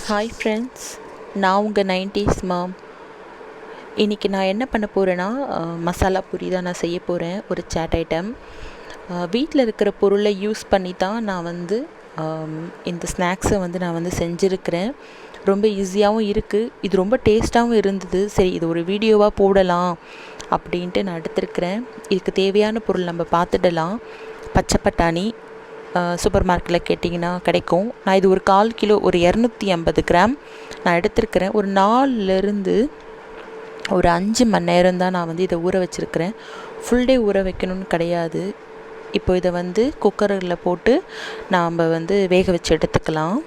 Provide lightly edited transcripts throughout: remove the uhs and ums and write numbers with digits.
Hi friends, நான் உங்கள் 90s மாம். இன்றைக்கி நான் என்ன பண்ண போகிறேன்னா, மசாலா பூரி தான் நான் செய்ய போகிறேன். ஒரு சாட் ஐட்டம். வீட்டில் இருக்கிற பொருளை யூஸ் பண்ணி தான் நான் வந்து இந்த ஸ்நாக்ஸை வந்து நான் வந்து செஞ்சுருக்கிறேன். ரொம்ப ஈஸியாகவும் இருக்குது, இது ரொம்ப டேஸ்ட்டாகவும் இருந்தது. சரி, இது ஒரு வீடியோவாக போடலாம் அப்படின்ட்டு நான் எடுத்துருக்கிறேன். இதுக்கு தேவையான பொருள் நம்ம பார்த்துடலாம். பச்சை பட்டாணி சூப்பர் மார்க்கெட்டில் கேட்டிங்கன்னா கிடைக்கும். நான் இது ஒரு 1/4 கிலோ, ஒரு 250 கிராம் நான் எடுத்துருக்கிறேன். ஒரு 4லேருந்து ஒரு 5 மணி நேரம் தான் நான் வந்து இதை ஊற வச்சுருக்கிறேன். ஃபுல் டே ஊற வைக்கணும்னு கிடையாது. இப்போ இதை வந்து குக்கரில் போட்டு நாம் வந்து வேக வச்சு எடுத்துக்கலாம்.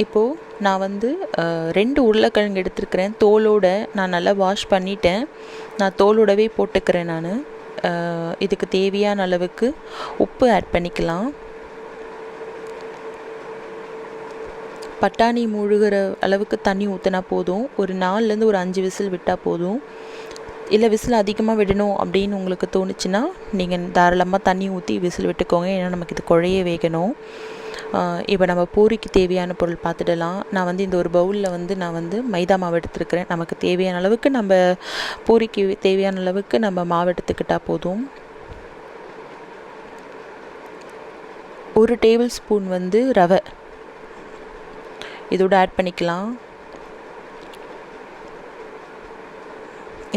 இப்போது நான் வந்து 2 உருளைக்கிழங்கு எடுத்துருக்கிறேன். தோலோடு நான் நல்லா வாஷ் பண்ணிட்டேன். நான் தோலோடவே போட்டுக்கிறேன். நான் இதுக்கு தேவையான அளவுக்கு உப்பு ஆட் பண்ணிக்கலாம். பட்டாணி முழுகிற அளவுக்கு தண்ணி ஊற்றினா போதும். ஒரு 4லேருந்து ஒரு 5 விசில் விட்டால் போதும். இல்லை விசில் அதிகமாக விடணும் அப்படின்னு உங்களுக்கு தோணுச்சுன்னா நீங்கள் தாராளமாக தண்ணி ஊற்றி விசில் விட்டுக்கோங்க. ஏன்னா நமக்கு இது குழைய வேகணும். இப்போ நம்ம பூரிக்கு தேவையான பொருள் பார்த்துடலாம். நான் வந்து இந்த ஒரு பவுலில் வந்து நான் வந்து மைதா மாவு எடுத்துருக்கிறேன். நமக்கு தேவையான அளவுக்கு நம்ம பூரிக்கு தேவையான அளவுக்கு நம்ம மாவு எடுத்துக்கிட்டால் போதும். 1 டேபிள் ஸ்பூன் வந்து ரவை இதோடு ஆட் பண்ணிக்கலாம்.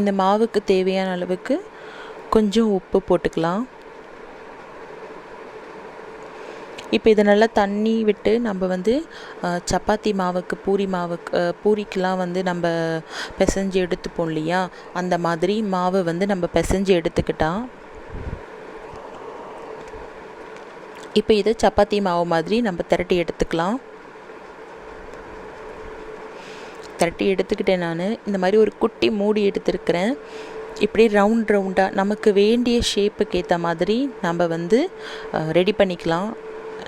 இந்த மாவுக்கு தேவையான அளவுக்கு கொஞ்சம் உப்பு போட்டுக்கலாம். இப்போ இதை நல்லா தண்ணி விட்டு நம்ம வந்து சப்பாத்தி மாவுக்கு பூரிக்கெலாம் வந்து நம்ம பிசைஞ்சு எடுத்துப்போம் இல்லையா, அந்த மாதிரி மாவை வந்து நம்ம பிசைஞ்சு எடுத்துக்கிட்டால் இப்போ இதை சப்பாத்தி மாவு மாதிரி நம்ம திரட்டி எடுத்துக்கலாம். திரட்டி எடுத்துக்கிட்டேன். நான் இந்த மாதிரி ஒரு குட்டி மூடி எடுத்துருக்கிறேன். இப்படி ரவுண்டாக நமக்கு வேண்டிய ஷேப்புக்கு ஏற்ற மாதிரி நம்ம வந்து ரெடி பண்ணிக்கலாம்.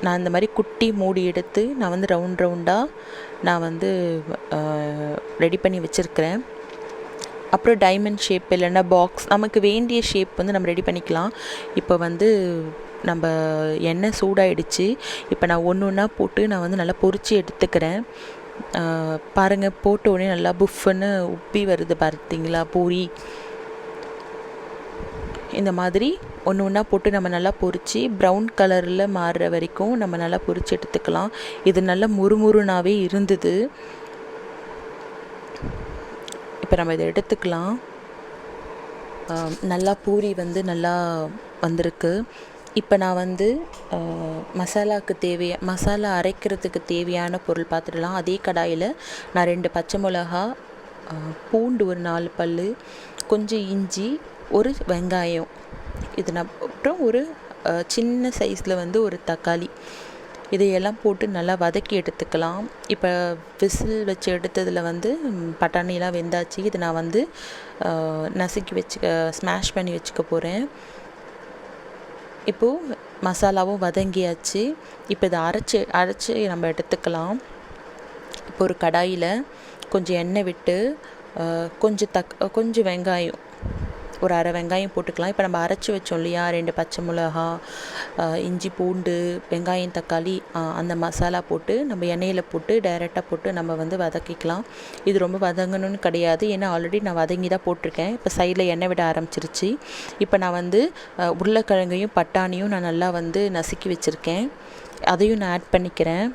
நான் இந்த மாதிரி குட்டி மூடி எடுத்து நான் வந்து ரவுண்டாக நான் வந்து ரெடி பண்ணி வச்சுருக்கிறேன். அப்புறம் டைமண்ட் ஷேப் இல்லைன்னா பாக்ஸ், நமக்கு வேண்டிய ஷேப் வந்து நம்ம ரெடி பண்ணிக்கலாம். இப்போ வந்து நம்ம எண்ணெய் சூடாயிடுச்சு. இப்போ நான் ஒன்று ஒன்றா போட்டு நான் வந்து நல்லா பொரித்து எடுத்துக்கிறேன். பாருங்கள், போட்ட உடனே நல்லா புஃப்னு உப்பி வருது பார்த்தீங்களா பூரி. இந்த மாதிரி ஒன்று ஒன்றா போட்டு நம்ம நல்லா பொரித்து ப்ரௌன் கலரில் மாறுற வரைக்கும் நம்ம நல்லா பொரித்து எடுத்துக்கலாம். இது நல்லா முறுமுறுனாவே இருந்தது. இப்போ நம்ம இதை எடுத்துக்கலாம். நல்லா பூரி வந்து நல்லா வந்திருக்கு. இப்போ நான் வந்து மசாலா அரைக்கிறதுக்கு தேவையான பொருள் பார்த்துடலாம். அதே கடாயில் நான் 2 பச்சை மிளகா, பூண்டு ஒரு 4 பல், கொஞ்சம் இஞ்சி, ஒரு வெங்காயம், இது நான் அப்புறம் ஒரு சின்ன சைஸில் வந்து ஒரு தக்காளி, இதையெல்லாம் போட்டு நல்லா வதக்கி எடுத்துக்கலாம். இப்போ விசில் வச்சு எடுத்ததில் வந்து பட்டாணிலாம் வெந்தாச்சு. இது நான் வந்து ஸ்மாஷ் பண்ணி வச்சுக்க போகிறேன். இப்போது மசாலாவும் வதங்கியாச்சு. இப்போ இதை அரைச்சி நம்ம எடுத்துக்கலாம். இப்போ ஒரு கடாயில் கொஞ்சம் எண்ணெய் விட்டு கொஞ்சம் வெங்காயம், ஒரு அரை வெங்காயம் போட்டுக்கலாம். இப்போ நம்ம அரைச்சி வச்சோம் இல்லையா, 2 பச்சை மிளகா, இஞ்சி, பூண்டு, வெங்காயம், தக்காளி, அந்த மசாலா போட்டு நம்ம எண்ணெயில் போட்டு டைரெக்டாக போட்டு நம்ம வந்து வதக்கிக்கலாம். இது ரொம்ப வதங்கணும்னு கிடையாது, ஏன்னா ஆல்ரெடி நான் வதங்கி தான் போட்டிருக்கேன். இப்போ சைடில் எண்ணெய் விட ஆரம்பிச்சிருச்சு. இப்போ நான் வந்து உருளைக்கிழங்கையும் பட்டாணியும் நான் நல்லா வந்து நசுக்கி வச்சுருக்கேன். அதையும் நான் ஆட் பண்ணிக்கிறேன்.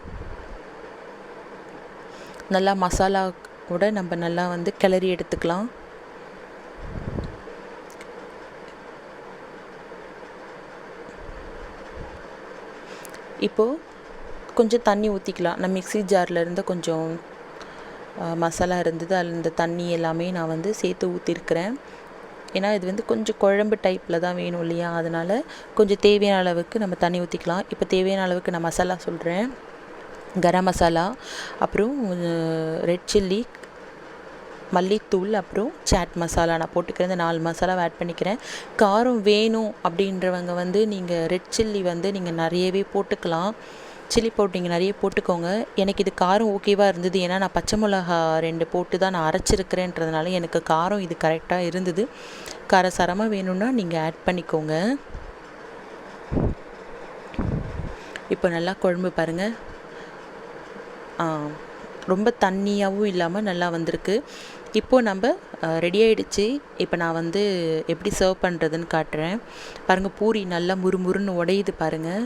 நல்லா மசாலா கூட நம்ம நல்லா வந்து கிளறி எடுத்துக்கலாம். இப்போது கொஞ்சம் தண்ணி ஊற்றிக்கலாம். நான் மிக்ஸி ஜாரில் இருந்து கொஞ்சம் மசாலா இருந்தது, அதில் இந்த தண்ணி எல்லாமே நான் வந்து சேர்த்து ஊற்றிருக்கிறேன். ஏன்னா இது வந்து கொஞ்சம் குழம்பு டைப்பில் தான் வேணும் இல்லையா, அதனால் கொஞ்சம் தேவையான அளவுக்கு நம்ம தண்ணி ஊற்றிக்கலாம். இப்போ தேவையான அளவுக்கு நான் மசாலா சொல்கிறேன். கரம் மசாலா, அப்புறம் ரெட் சில்லி, மல்லித்தூள், அப்புறம் சாட் மசாலா நான் போட்டுக்கிறேன். இந்த 4 மசாலாவை ஆட் பண்ணிக்கிறேன். காரம் வேணும் அப்படின்றவங்க வந்து நீங்கள் ரெட் சில்லி வந்து நீங்கள் நிறையவே போட்டுக்கலாம். சில்லி பவுடர் நீங்கள் நிறைய போட்டுக்கோங்க. எனக்கு இது காரம் ஓகேவாக இருந்தது. ஏன்னா நான் பச்சை மிளகா 2 போட்டு தான் நான் அரைச்சிருக்கிறேன்றதுனால எனக்கு காரம் இது கரெக்டாக இருந்தது. காரசாரமாக வேணும்னா நீங்கள் ஆட் பண்ணிக்கோங்க. இப்போ நல்லா குழம்பு பாருங்கள், ரொம்ப தண்ணியாகவும் இல்லாமல் நல்லா வந்திருக்கு. இப்போது நம்ம ரெடி ஆகிடுச்சு. இப்போ நான் வந்து எப்படி சர்வ் பண்ணுறதுன்னு காட்டுறேன். பாருங்கள், பூரி நல்லா முறுமுறுன்னு உடையுது பாருங்கள்.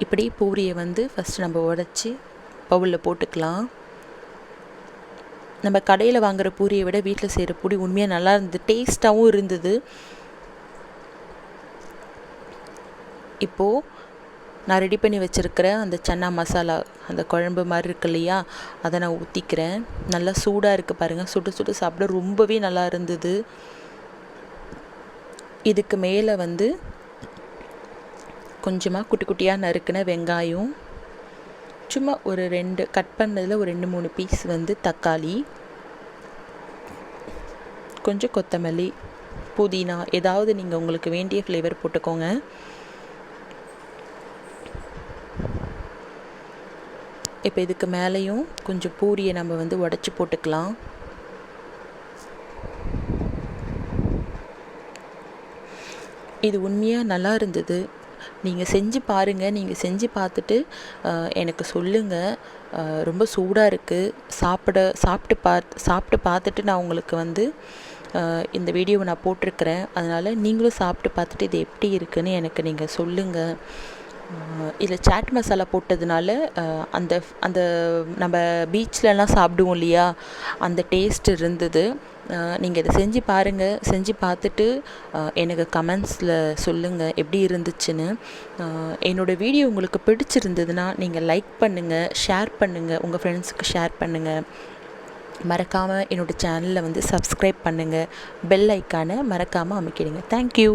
இப்படி பூரியை வந்து ஃபஸ்ட்டு நம்ம உடச்சி பவுலில் போட்டுக்கலாம். நம்ம கடையில் வாங்குகிற பூரியை விட வீட்டில் செய்கிற பூரி உண்மையாக நல்லா இருந்தது, டேஸ்ட்டாகவும் இருந்தது. இப்போது நான் ரெடி பண்ணி வச்சுருக்கிற அந்த சன்னா மசாலா, அந்த குழம்பு மாதிரி இருக்கு இல்லையா, அதை நான் ஊற்றிக்கிறேன். நல்லா சூடாக இருக்குது பாருங்கள், சுட்டு சுட்டு சாப்பிட ரொம்பவே நல்லா இருந்தது. இதுக்கு மேலே வந்து கொஞ்சமாக குட்டி குட்டியாக நறுக்கின வெங்காயம், சும்மா ஒரு 2 கட் பண்ணதில் ஒரு 2-3 பீஸ் வந்து தக்காளி, கொஞ்சம் கொத்தமல்லி, புதினா, ஏதாவது நீங்கள் உங்களுக்கு வேண்டிய ஃப்ளேவர் போட்டுக்கோங்க. இப்போ இதுக்கு மேலேயும் கொஞ்சம் பூரியை நம்ம வந்து உடச்சி போட்டுக்கலாம். இது உண்மையாக நல்லா இருந்தது. நீங்கள் செஞ்சு பாருங்கள். நீங்கள் செஞ்சு பார்த்துட்டு எனக்கு சொல்லுங்கள். ரொம்ப சூடாக இருக்குது. சாப்பிட்டு பார்த்துட்டு நான் உங்களுக்கு வந்து இந்த வீடியோவை நான் போட்டிருக்கிறேன். அதனால் நீங்களும் சாப்பிட்டு பார்த்துட்டு இது எப்படி இருக்குதுன்னு எனக்கு நீங்கள் சொல்லுங்கள். இதில் சாட் மசாலா போட்டதுனால அந்த அந்த நம்ம பீச்லலாம் சாப்பிடுவோம் இல்லையா, அந்த டேஸ்ட் இருந்தது. நீங்கள் இதை செஞ்சு பாருங்கள். செஞ்சு பார்த்துட்டு எனக்கு கமெண்ட்ஸில் சொல்லுங்கள் எப்படி இருந்துச்சுன்னு. என்னோடய வீடியோ உங்களுக்கு பிடிச்சிருந்ததுன்னா நீங்கள் லைக் பண்ணுங்கள், ஷேர் பண்ணுங்கள், உங்கள் ஃப்ரெண்ட்ஸுக்கு ஷேர் பண்ணுங்கள். மறக்காமல் என்னோடய சேனலில் வந்து சப்ஸ்கிரைப் பண்ணுங்கள். பெல் ஐக்கானை மறக்காமல் அமைக்கிடுங்க. தேங்க்யூ.